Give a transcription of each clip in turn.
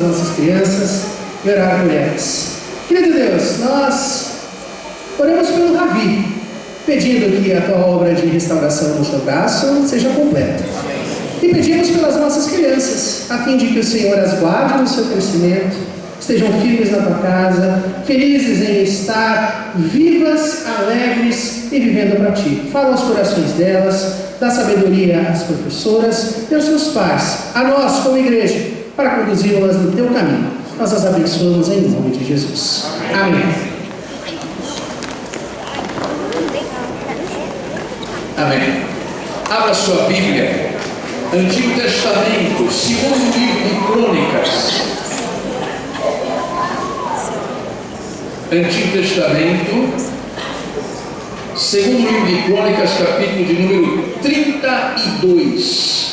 nossas crianças e orar por elas. Querido Deus, nós oramos pelo Ravi, pedindo que a tua obra de restauração no seu braço seja completa. E pedimos pelas nossas crianças, a fim de que o Senhor as guarde no seu crescimento, estejam firmes na tua casa, felizes em estar vivas, alegres e vivendo para ti. Fala aos corações delas, dá sabedoria às professoras e aos seus pais, a nós como igreja, para conduzi-las no teu caminho. Nós as abençoamos em nome de Jesus. Amém. Amém. Abra sua Bíblia. Antigo Testamento, segundo livro de Crônicas. Antigo Testamento, segundo livro de Crônicas, capítulo de número 32.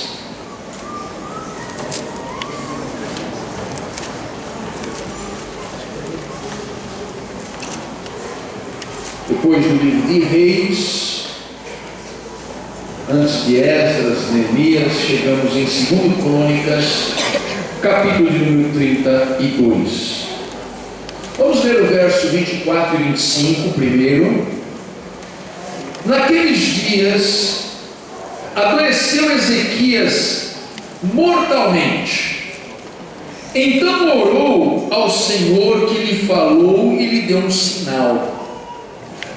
Depois do livro de Reis, antes de Esdras, Neemias, chegamos em 2 Crônicas, capítulo de número 32. Vamos ler o verso 24 e 25 primeiro. Naqueles dias, adoeceu Ezequias mortalmente. Então orou ao Senhor, que lhe falou e lhe deu um sinal.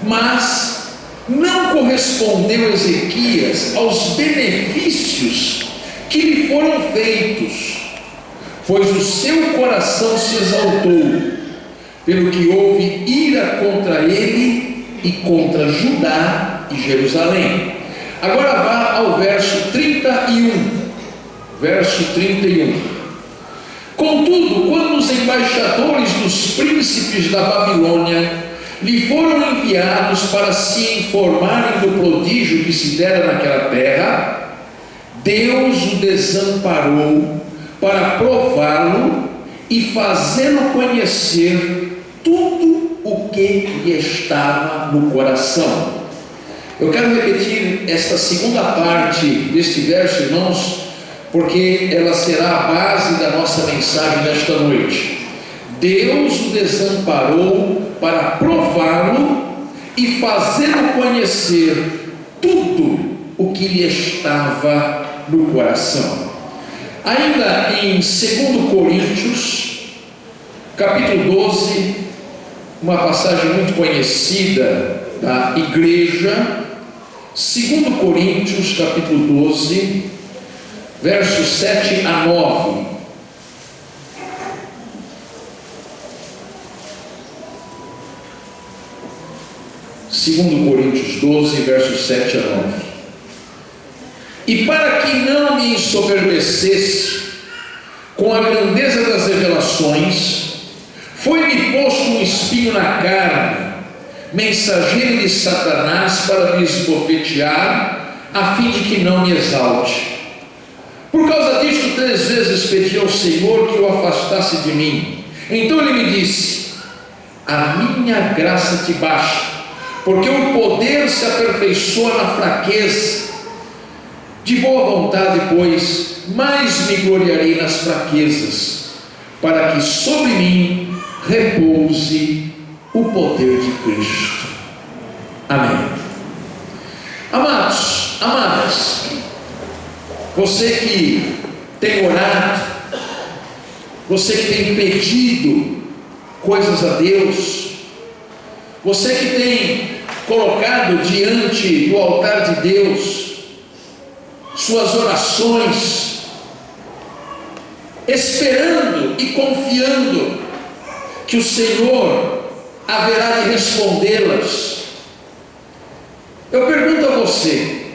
Mas não correspondeu Ezequias aos benefícios que lhe foram feitos, pois o seu coração se exaltou, pelo que houve ira contra ele e contra Judá e Jerusalém. Agora vá ao verso 31. Verso 31. Contudo, quando os embaixadores dos príncipes da Babilônia lhe foram enviados para se informarem do prodígio que se dera naquela terra, Deus o desamparou para prová-lo e fazê-lo conhecer tudo o que lhe estava no coração. Eu quero repetir esta segunda parte deste verso, irmãos, porque ela será a base da nossa mensagem desta noite. Deus o desamparou para prová-lo e fazê-lo conhecer tudo o que lhe estava no coração. Ainda em 2 Coríntios, capítulo 12, uma passagem muito conhecida da igreja, 2 Coríntios, capítulo 12, versos 7 a 9. 2 Coríntios 12, versos 7 a 9. E para que não me ensoberbecesse com a grandeza das revelações, foi-me posto um espinho na carne, mensageiro de Satanás, para me esbofetear, a fim de que não me exalte. Por causa disto, 3 vezes pedi ao Senhor que o afastasse de mim. Então ele me disse: a minha graça te basta, porque o poder se aperfeiçoa na fraqueza. De boa vontade, pois, mais me gloriarei nas fraquezas, para que sobre mim repouse o poder de Cristo. Amém. Amados, amadas, você que tem orado, você que tem pedido coisas a Deus, você que tem colocado diante do altar de Deus suas orações, esperando e confiando que o Senhor haverá de respondê-las. Eu pergunto a você: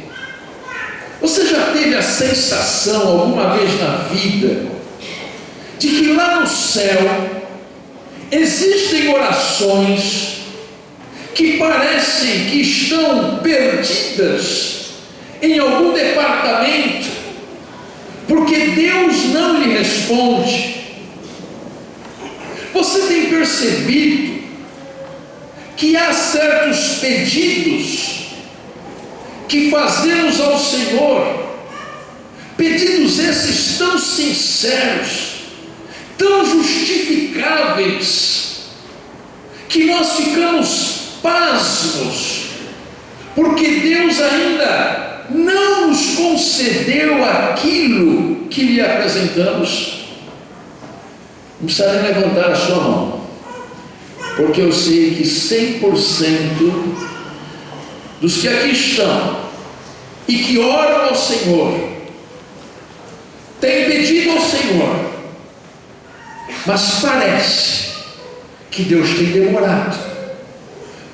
você já teve a sensação alguma vez na vida de que lá no céu existem orações que parecem que estão perdidas em algum departamento, porque Deus não lhe responde? Você tem percebido que há certos pedidos que fazemos ao Senhor, pedidos esses tão sinceros, tão justificáveis, que nós ficamos pasmos, porque Deus ainda não nos concedeu aquilo que lhe apresentamos. Não precisa nem levantar a sua mão, porque eu sei que 100% dos que aqui estão e que oram ao Senhor têm pedido ao Senhor, mas parece que Deus tem demorado,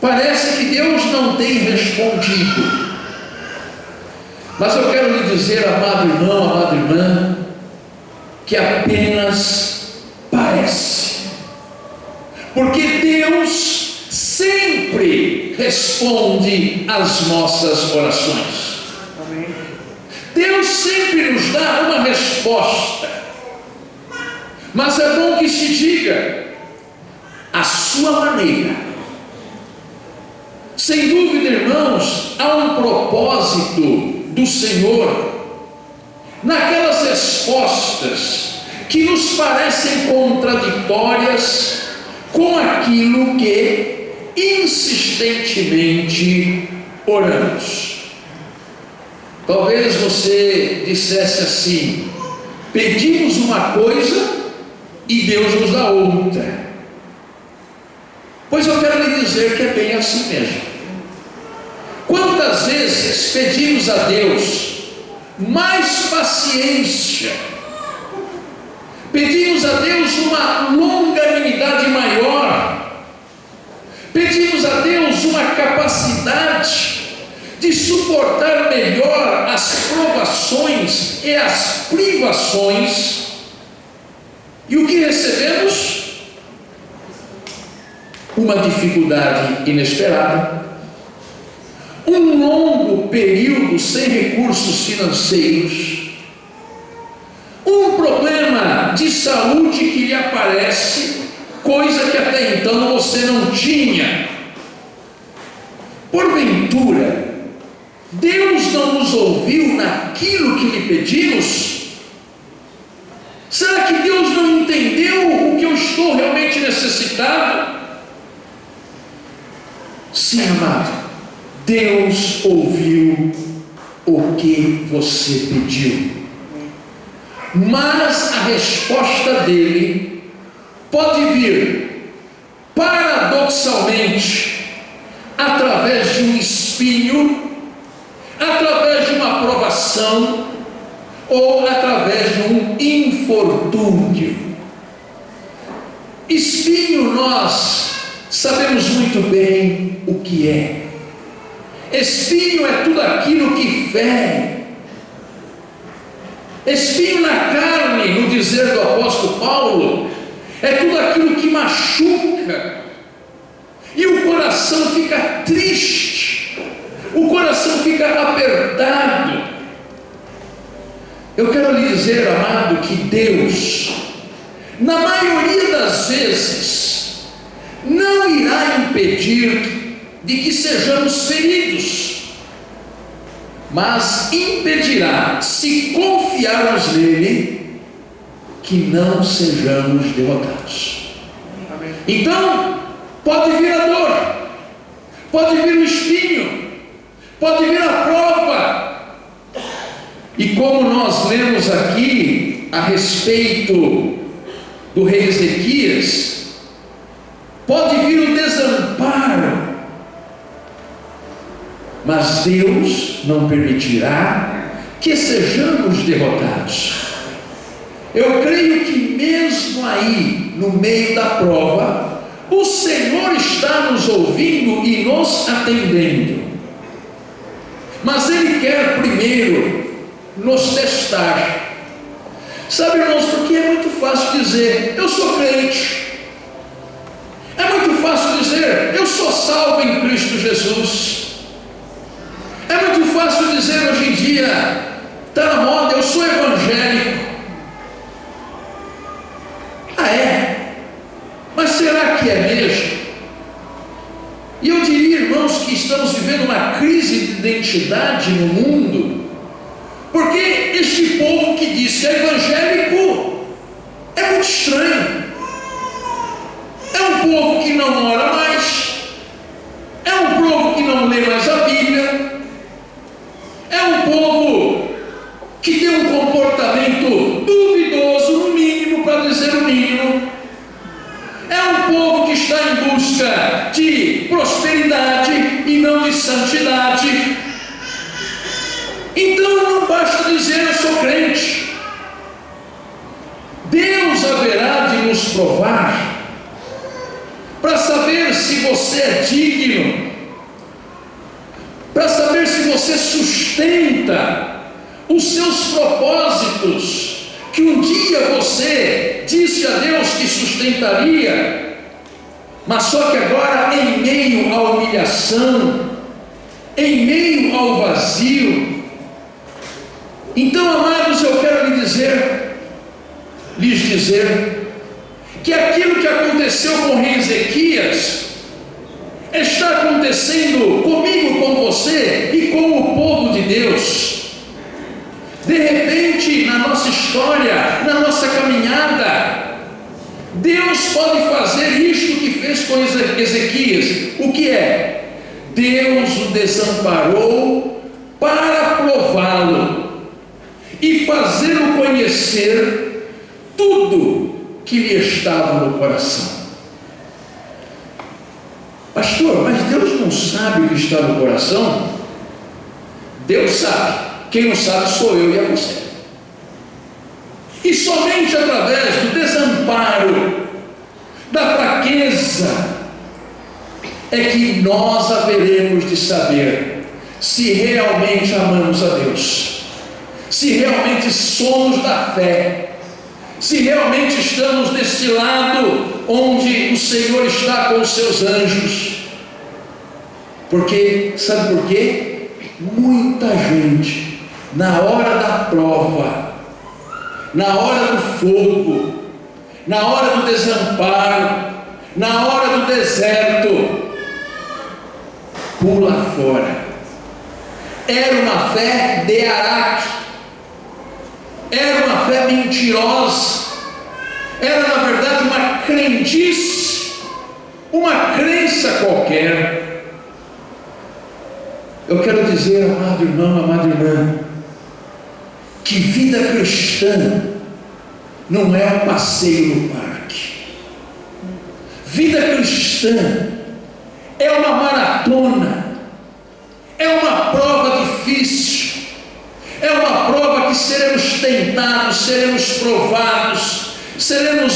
parece que Deus não tem respondido. Mas eu quero lhe dizer, amado irmão, amada irmã, que apenas parece, porque Deus sempre responde às nossas orações. Amém. Deus sempre nos dá uma resposta, mas é bom que se diga a sua maneira. Sem dúvida, irmãos, há um propósito do Senhor naquelas respostas que nos parecem contraditórias com aquilo que insistentemente oramos. Talvez você dissesse assim: pedimos uma coisa e Deus nos dá outra. Pois eu quero lhe dizer que é bem assim mesmo. Quantas vezes pedimos a Deus mais paciência, pedimos a Deus uma longanimidade maior, pedimos a Deus uma capacidade de suportar melhor as provações e as privações, e o que recebemos? Uma dificuldade inesperada, um longo período sem recursos financeiros, um problema de saúde que lhe aparece, coisa que até então você não tinha. Porventura, Deus não nos ouviu naquilo que lhe pedimos? Será que Deus não entendeu o que eu estou realmente necessitado? Sim, amado, Deus ouviu o que você pediu, mas a resposta dele pode vir paradoxalmente através de um espinho, através de uma provação ou através de um infortúnio. Espinho, nós sabemos muito bem o que é. Espinho é tudo aquilo que fere. Espinho na carne, no dizer do apóstolo Paulo, é tudo aquilo que machuca, e o coração fica triste, o coração fica apertado. Eu quero lhe dizer, amado, que Deus, na maioria das vezes, não irá impedir de que sejamos feridos, mas impedirá, se confiarmos nele, que não sejamos derrotados. Amém. Então, pode vir a dor, pode vir o espinho, pode vir a prova, e como nós lemos aqui a respeito do rei Ezequias, pode vir o desamparo, mas Deus não permitirá que sejamos derrotados. Eu creio que mesmo aí, no meio da prova, o Senhor está nos ouvindo e nos atendendo, mas Ele quer primeiro nos testar. Sabe, irmãos, porque é muito fácil dizer, eu sou crente, é muito fácil dizer, eu sou salvo em Cristo Jesus, é muito fácil dizer hoje em dia, está na moda, eu sou evangélico. Ah, é? Mas será que é mesmo? E eu diria, irmãos, que estamos vivendo uma crise de identidade no mundo, porque este povo que diz que é evangélico é muito estranho. É um povo que não ora mais, é um povo que não lê mais a Bíblia, é um povo que tem um comportamento duvidoso, no mínimo, para dizer o mínimo. É um povo que está em busca de prosperidade e não de santidade. Então não basta dizer eu sou crente. Deus haverá de nos provar para saber se você é digno, para saber se você sustenta os seus propósitos, que um dia você disse a Deus que sustentaria, mas só que agora, em meio à humilhação, em meio ao vazio. Então, amados, eu quero lhes dizer que aquilo que aconteceu com o rei Ezequias está acontecendo comigo, com você e com o povo de Deus. De repente, na nossa história, na nossa caminhada, Deus pode fazer isto que fez com Ezequias. O que é? Deus o desamparou para prová-lo e fazê-lo conhecer tudo que lhe estava no coração. Pastor, mas Deus não sabe o que está no coração? Deus sabe. Quem não sabe sou eu e é você. E somente através do desamparo, da fraqueza, é que nós haveremos de saber se realmente amamos a Deus, se realmente somos da fé, se realmente estamos nesse lado onde o Senhor está com os seus anjos. Porque, sabe por quê? Muita gente, na hora da prova, na hora do fogo, na hora do desamparo, na hora do deserto, pula fora. Era uma fé de Araque, era uma fé mentirosa, era na verdade uma crendice, uma crença qualquer. Eu quero dizer, amado irmão, amada irmã, que vida cristã não é um passeio no parque. Vida cristã é uma maratona, é uma prova difícil, é uma prova que seremos tentados, seremos provados, seremos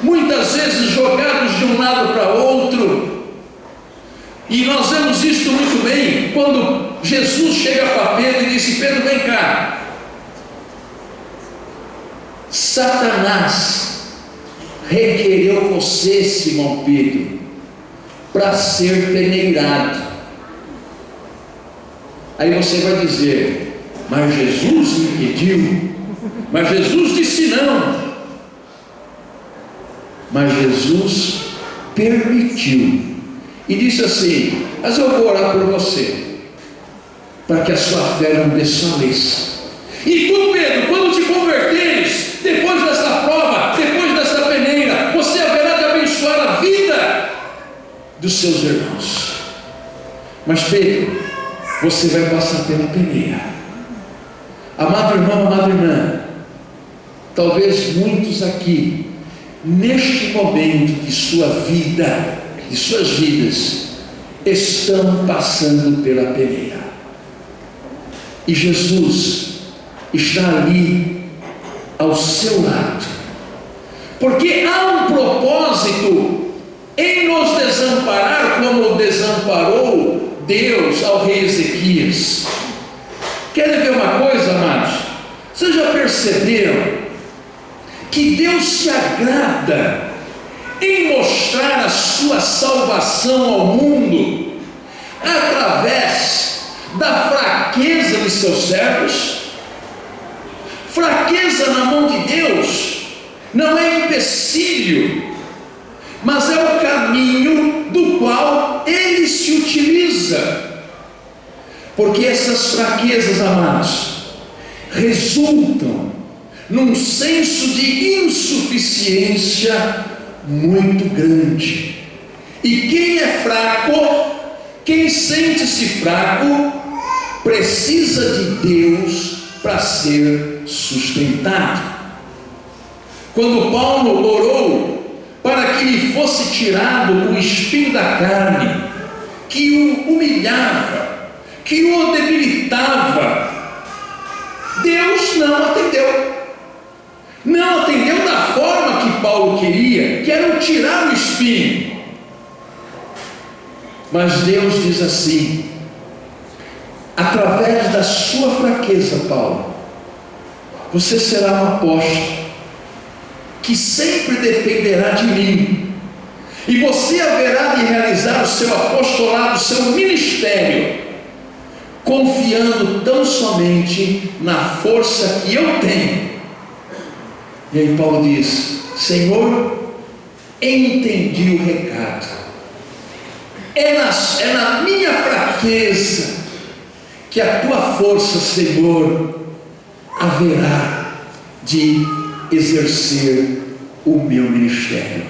muitas vezes jogados de um lado para outro. E nós vemos isto muito bem quando Jesus chega para Pedro e disse: Pedro, vem cá. Satanás requereu você, Simão Pedro, para ser peneirado. Aí você vai dizer: mas Jesus me pediu, mas Jesus disse não. Mas Jesus permitiu e disse assim: mas eu vou orar por você, para que a sua fé não desfaleça. E tu, Pedro, quando te converteres, depois desta prova, depois desta peneira, você haverá de abençoar a vida dos seus irmãos. Mas Pedro, você vai passar pela peneira. Amado irmão, amada irmã, talvez muitos aqui, neste momento de sua vida, de suas vidas, estão passando pela peneira. E Jesus está ali ao seu lado, porque há um propósito em nos desamparar, como desamparou Deus ao rei Ezequias. Querem ver uma coisa, amados? Vocês já perceberam que Deus se agrada em mostrar a sua salvação ao mundo através da fraqueza de seus servos? Fraqueza na mão de Deus não é empecilho, mas é o caminho do qual Ele se utiliza. Porque essas fraquezas, amados, resultam num senso de insuficiência muito grande. E quem é fraco, quem sente-se fraco, precisa de Deus para ser sustentado. Quando Paulo orou para que lhe fosse tirado o espinho da carne, que o humilhava, que o debilitava, Deus não atendeu. Não atendeu da forma que Paulo queria, que era tirar o espinho. Mas Deus diz assim: através da sua fraqueza, Paulo, você será um apóstolo que sempre dependerá de mim, e você haverá de realizar o seu apostolado, o seu ministério, confiando tão somente na força que eu tenho. E aí Paulo diz: Senhor, entendi o recado. É na minha fraqueza que a tua força, Senhor, haverá de exercer o meu ministério.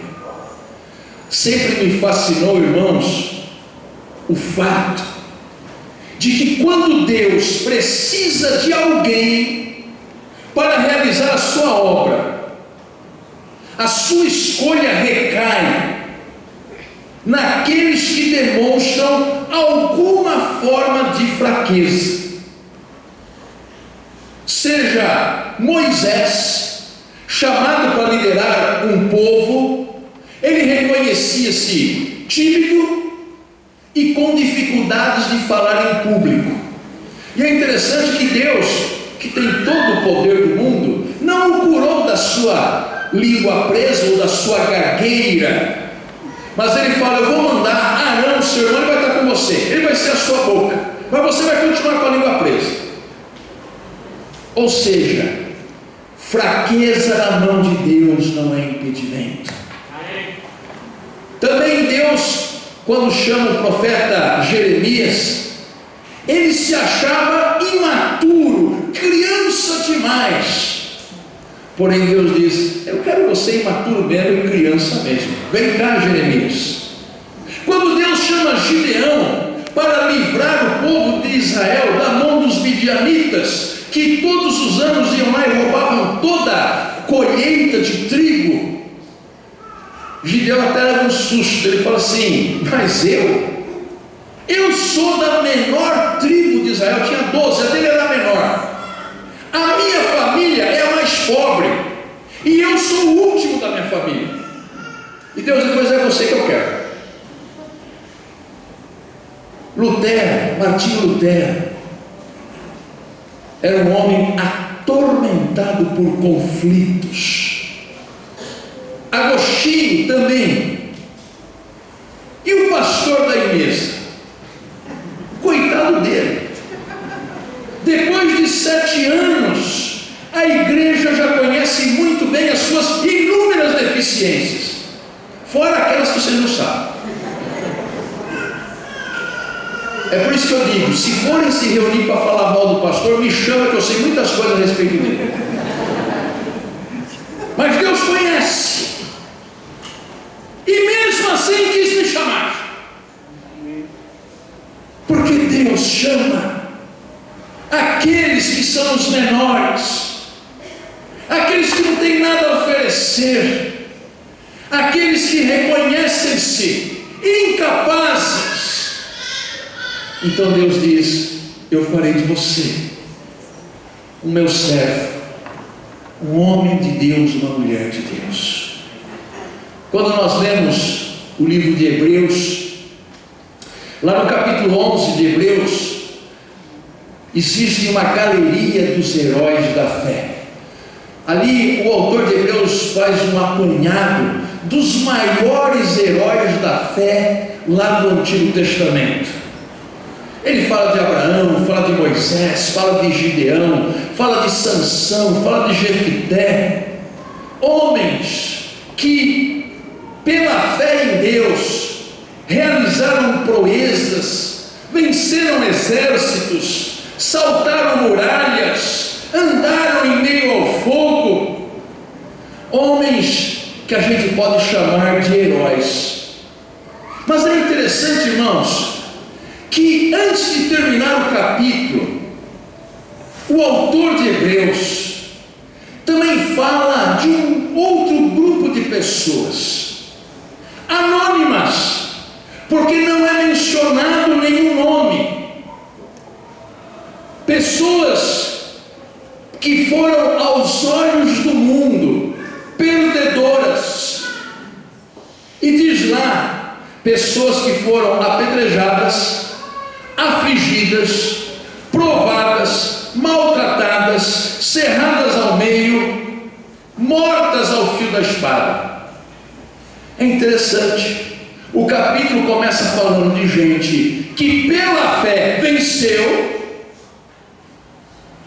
Sempre me fascinou, irmãos, o fato de que quando Deus precisa de alguém para realizar a sua obra, a sua escolha recai naqueles que demonstram alguma forma de fraqueza. Seja Moisés, chamado para liderar um povo, ele reconhecia-se tímido e com dificuldades de falar em público. E é interessante que Deus, que tem todo o poder do mundo, não o curou da sua língua presa ou da sua gagueira, mas ele fala: eu vou mandar Arão, seu irmão, ele vai estar com você, ele vai ser a sua boca, mas você vai continuar com a língua presa. Ou seja, fraqueza na mão de Deus não é impedimento. Também Deus, quando chama o profeta Jeremias, ele se achava imaturo, criança demais. Porém Deus diz: eu quero você imaturo mesmo e criança mesmo. Vem cá, Jeremias. Quando Deus chama Gideão para livrar o povo de Israel da mão dos midianitas, que todos os anos iam lá e roubavam toda a colheita de trigo, Gideão até leva um susto. Ele fala assim: mas eu sou da menor tribo de Israel, tinha 12, a dele era a menor. A minha família é a mais pobre, e eu sou o último da minha família. E Deus diz: pois é você que eu quero. Martinho Lutero, era um homem atormentado por conflitos. Agostinho também. E o pastor da igreja, coitado dele, depois de 7 anos, a igreja já conhece muito bem as suas inúmeras deficiências, fora aquelas que vocês não sabem. É por isso que eu digo: se forem se reunir para falar mal do pastor, me chama, que eu sei muitas coisas a respeito dele. Mas Deus conhece, e mesmo assim quis me chamar, porque Deus chama aqueles que são os menores, aqueles que não têm nada a oferecer, aqueles que reconhecem-se incapazes. Então Deus diz: eu farei de você o meu servo, um homem de Deus, uma mulher de Deus. Quando nós lemos o livro de Hebreus, lá no capítulo 11 de Hebreus, existe uma galeria dos heróis da fé. Ali o autor de Hebreus faz um apanhado dos maiores heróis da fé lá do Antigo Testamento. Ele fala de Abraão, fala de Moisés, fala de Gideão, fala de Sansão, fala de Jefité, homens que pela fé em Deus realizaram proezas, venceram exércitos, saltaram muralhas, andaram em meio ao fogo, homens que a gente pode chamar de heróis. Mas é interessante, irmãos, que antes de terminar o capítulo, o autor de Hebreus também fala de um outro grupo de pessoas, anônimas, porque não é mencionado nenhum nome, pessoas que foram aos olhos do mundo perdedoras, e diz lá, pessoas que foram apedrejadas, afligidas, provadas, maltratadas, cerradas ao meio, mortas ao fio da espada. É interessante, o capítulo começa falando de gente que pela fé venceu,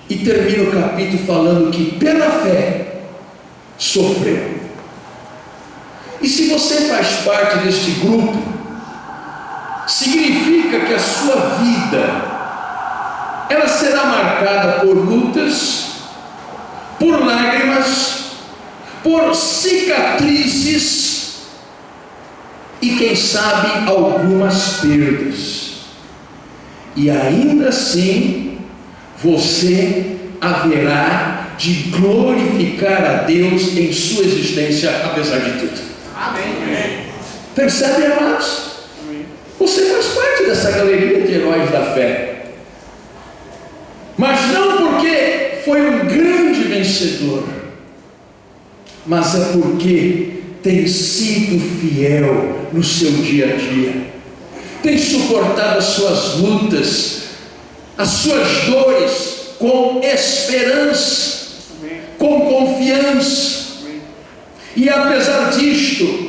e termina o capítulo falando que pela fé sofreu. E se você faz parte deste grupo, significa que a sua vida ela será marcada por lutas, por lágrimas, por cicatrizes e quem sabe algumas perdas. E ainda assim você haverá de glorificar a Deus em sua existência, apesar de tudo. Amém. Percebe, amados? Você faz parte dessa galeria de heróis da fé, mas não porque foi um grande vencedor, mas é porque tem sido fiel no seu dia a dia, tem suportado as suas lutas, as suas dores com esperança, com confiança, e apesar disto,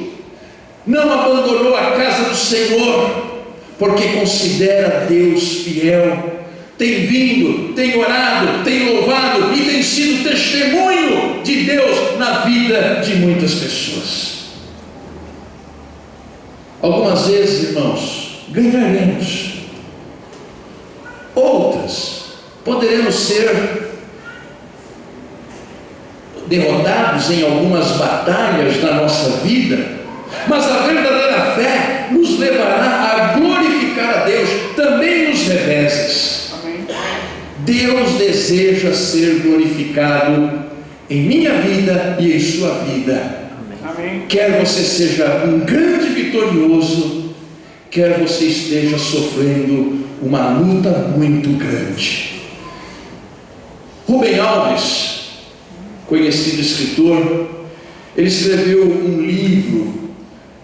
não abandonou a casa do Senhor, porque considera Deus fiel, tem vindo, tem orado, tem louvado e tem sido testemunho de Deus na vida de muitas pessoas. Algumas vezes, irmãos, ganharemos, outras poderemos ser derrotados em algumas batalhas da nossa vida, mas a verdadeira fé nos levará a glorificar a Deus também nos reveses. Deus deseja ser glorificado em minha vida e em sua vida. Amém. Quer você seja um grande vitorioso, quer você esteja sofrendo uma luta muito grande. Rubem Alves, conhecido escritor, ele escreveu um livro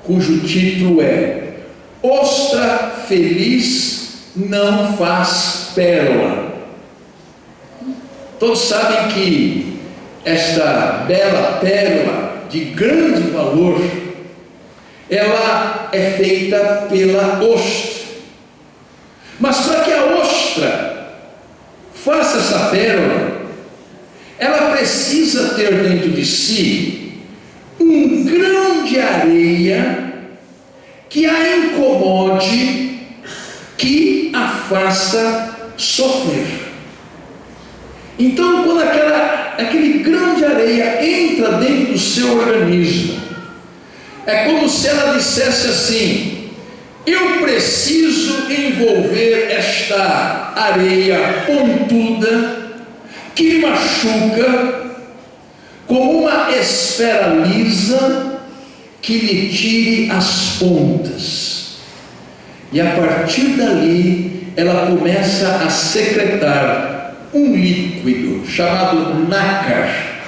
cujo título é Ostra Feliz Não Faz Pérola. Todos sabem que esta bela pérola de grande valor, ela é feita pela ostra. Mas para que a ostra faça essa pérola, ela precisa ter dentro de si um grão de areia que a incomode, que a faça sofrer. Então, quando aquele grão de areia entra dentro do seu organismo, é como se ela dissesse assim: eu preciso envolver esta areia pontuda, que machuca, com uma esfera lisa que lhe tire as pontas. E a partir dali, ela começa a secretar um líquido chamado nácar,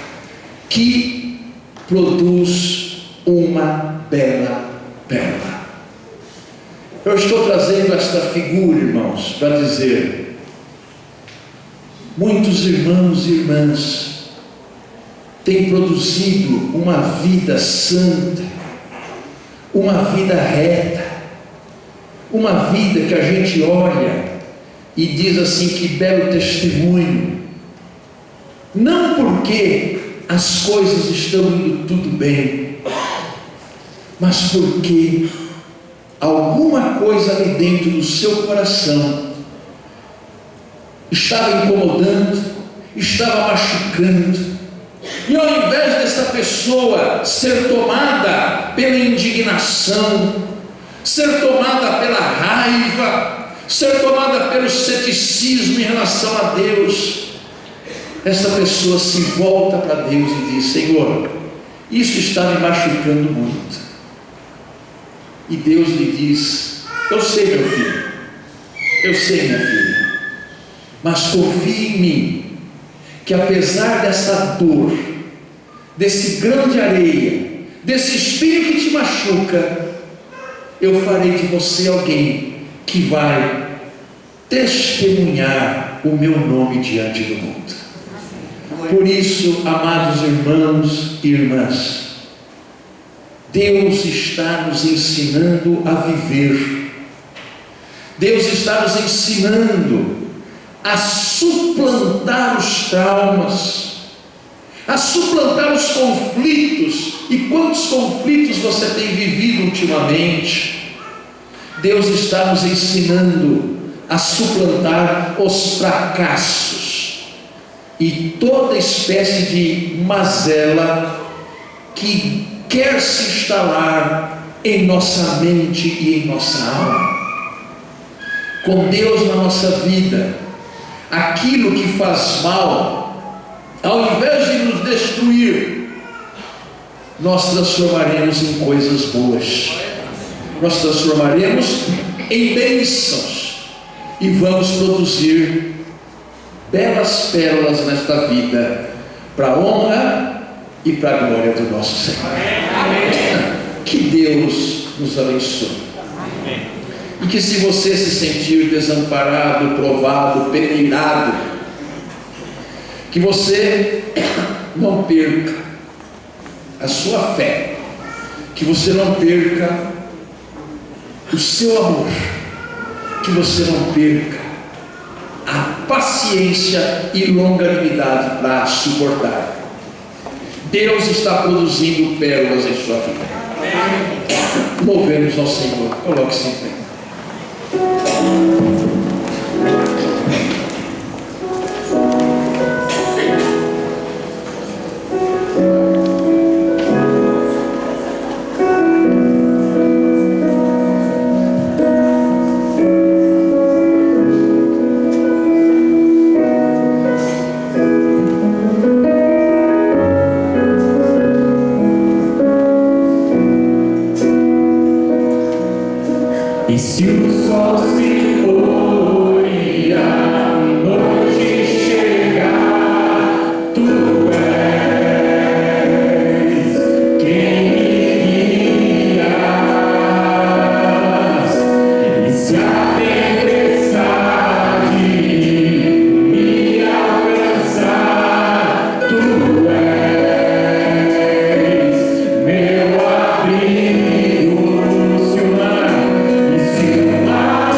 que produz uma bela pérola. Eu estou trazendo esta figura, irmãos, para dizer: muitos irmãos e irmãs têm produzido uma vida santa, uma vida reta, uma vida que a gente olha e diz assim: que belo testemunho. Não porque as coisas estão indo tudo bem, mas porque alguma coisa ali dentro do seu coração estava incomodando, estava machucando. E ao invés dessa pessoa ser tomada pela indignação, ser tomada pela raiva, ser tomada pelo ceticismo em relação a Deus, essa pessoa se volta para Deus e diz: Senhor, isso está me machucando muito. E Deus lhe diz: eu sei, meu filho, eu sei, minha filha, mas confie em mim, que apesar dessa dor, desse grão de areia, desse espinho que te machuca, eu farei de você alguém que vai testemunhar o meu nome diante do mundo. Por isso, amados irmãos e irmãs, Deus está nos ensinando a viver. Deus está nos ensinando a suplantar os traumas, a suplantar os conflitos. E quantos conflitos você tem vivido ultimamente? Deus está nos ensinando a suplantar os fracassos e toda espécie de mazela que quer se instalar em nossa mente e em nossa alma. Com Deus na nossa vida, aquilo que faz mal, ao invés de nos destruir, nós transformaremos em coisas boas, nós transformaremos em bênçãos e vamos produzir belas pérolas nesta vida, para a honra e para a glória do nosso Senhor. Que Deus nos abençoe. E que, se você se sentir desamparado, provado, peneirado, que você não perca a sua fé, que você não perca o seu amor, que você não perca a paciência e longanimidade para suportar. Deus está produzindo pérolas em sua vida. Louvemos ao Senhor. Coloque-se em pé. E se o sol se pôr e a noite chegar, tu és quem me guias. E se a tempestade me alcançar, tu és meu abrigo. Se o mar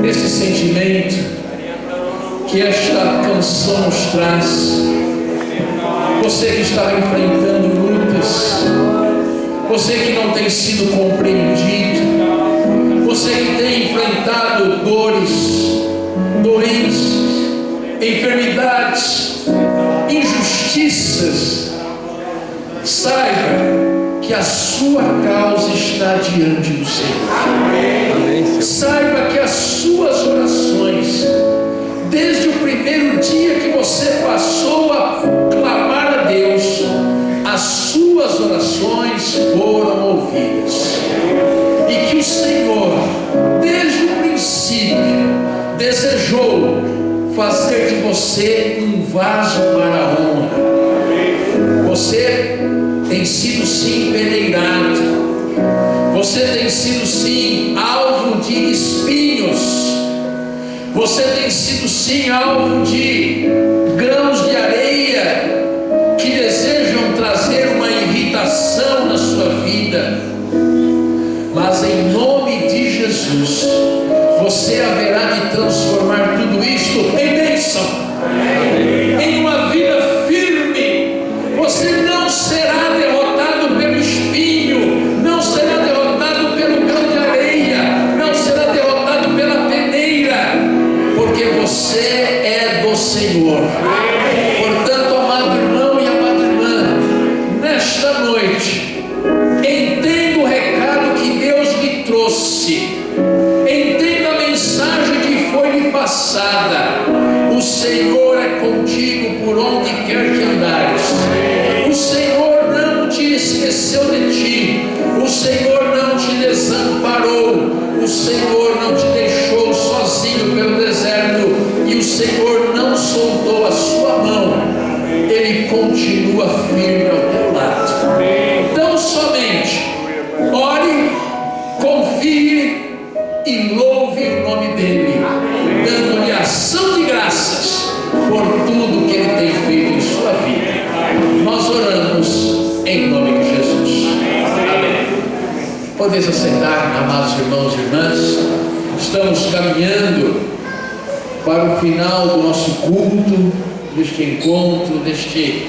esse sentimento que esta canção nos traz. Você que está enfrentando lutas, você que não tem sido compreendido, você que tem enfrentado dores, doenças, enfermidades, injustiças, saiba que a sua causa está diante do Senhor. Saiba que as suas orações, desde o primeiro dia que você passou a clamar a Deus, as suas orações foram ouvidas. E que o Senhor, desde o princípio, desejou fazer de você um vaso para a honra. Você tem sido sim peneirado, você tem sido sim alvo de espinhos, você tem sido sim alvo de grãos de areia que desejam trazer uma irritação na sua vida, mas em nome de Jesus você haverá de transformar tudo isto em bênção, em uma vida firme. Você não será derrotado pelo espinho, não será derrotado pelo grão de areia, não será derrotado pela peneira, porque você é do Senhor. Portanto, amado irmão e amada irmã, nesta noite, entenda o recado que Deus lhe trouxe, entenda a mensagem que foi lhe passada. O Senhor é contigo por onde quer que andares. O Senhor não te esqueceu de ti, o Senhor não te desamparou, o Senhor não te deixou sozinho pelo deserto, e o Senhor não soltou a sua mão, Ele continua firme ao teu lado. Então somente ore, confie e louve o nome dEle, dando-lhe ação de graças por tudo que Ele tem feito em sua vida. Nós oramos em nome de Jesus. Amém. Podeis assentar, amados irmãos e irmãs. Estamos caminhando para o final do nosso culto, deste encontro, deste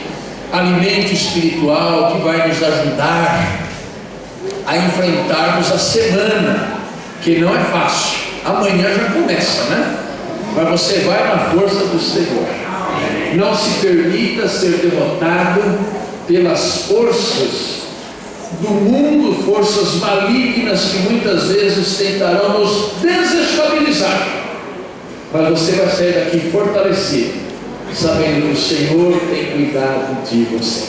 alimento espiritual que vai nos ajudar a enfrentarmos a semana, que não é fácil. Amanhã já começa, né? Mas você vai na força do Senhor. Não se permita ser derrotado pelas forças do mundo, forças malignas que muitas vezes tentarão nos desestabilizar. Mas você vai sair daqui fortalecido, sabendo que o Senhor tem cuidado de você.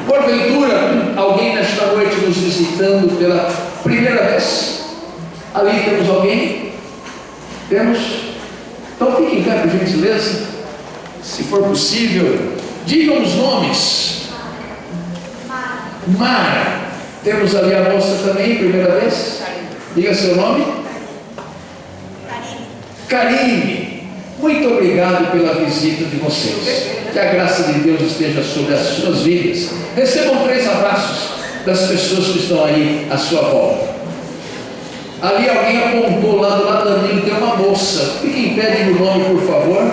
Porventura, alguém nesta noite nos visitando pela primeira vez? Ali temos alguém? Temos? Então fiquem em pé, por gentileza. Se for possível, digam os nomes. Mara. Temos ali a moça também, primeira vez. Diga seu nome. Karine. Muito obrigado pela visita de vocês. Que a graça de Deus esteja sobre as suas vidas. Recebam 3 abraços das pessoas que estão aí à sua volta. Ali alguém apontou lá do lado da tem uma moça. Fique em pé, diga o nome, por favor.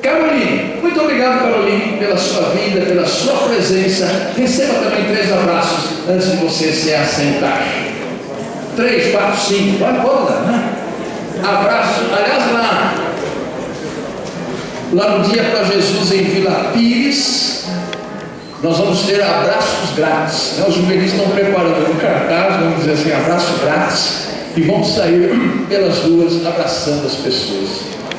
Caroline, muito obrigado, Caroline, pela sua vida, pela sua presença. Receba também 3 abraços antes de você se assentar. 3, 4, 5, vai embora, né? Abraço, aliás, lá no Dia para Jesus em Vila Pires, nós vamos ter abraços grátis, né? Os juvenis estão preparando um cartaz, vamos dizer assim, abraço grátis, e vamos sair pelas ruas abraçando as pessoas.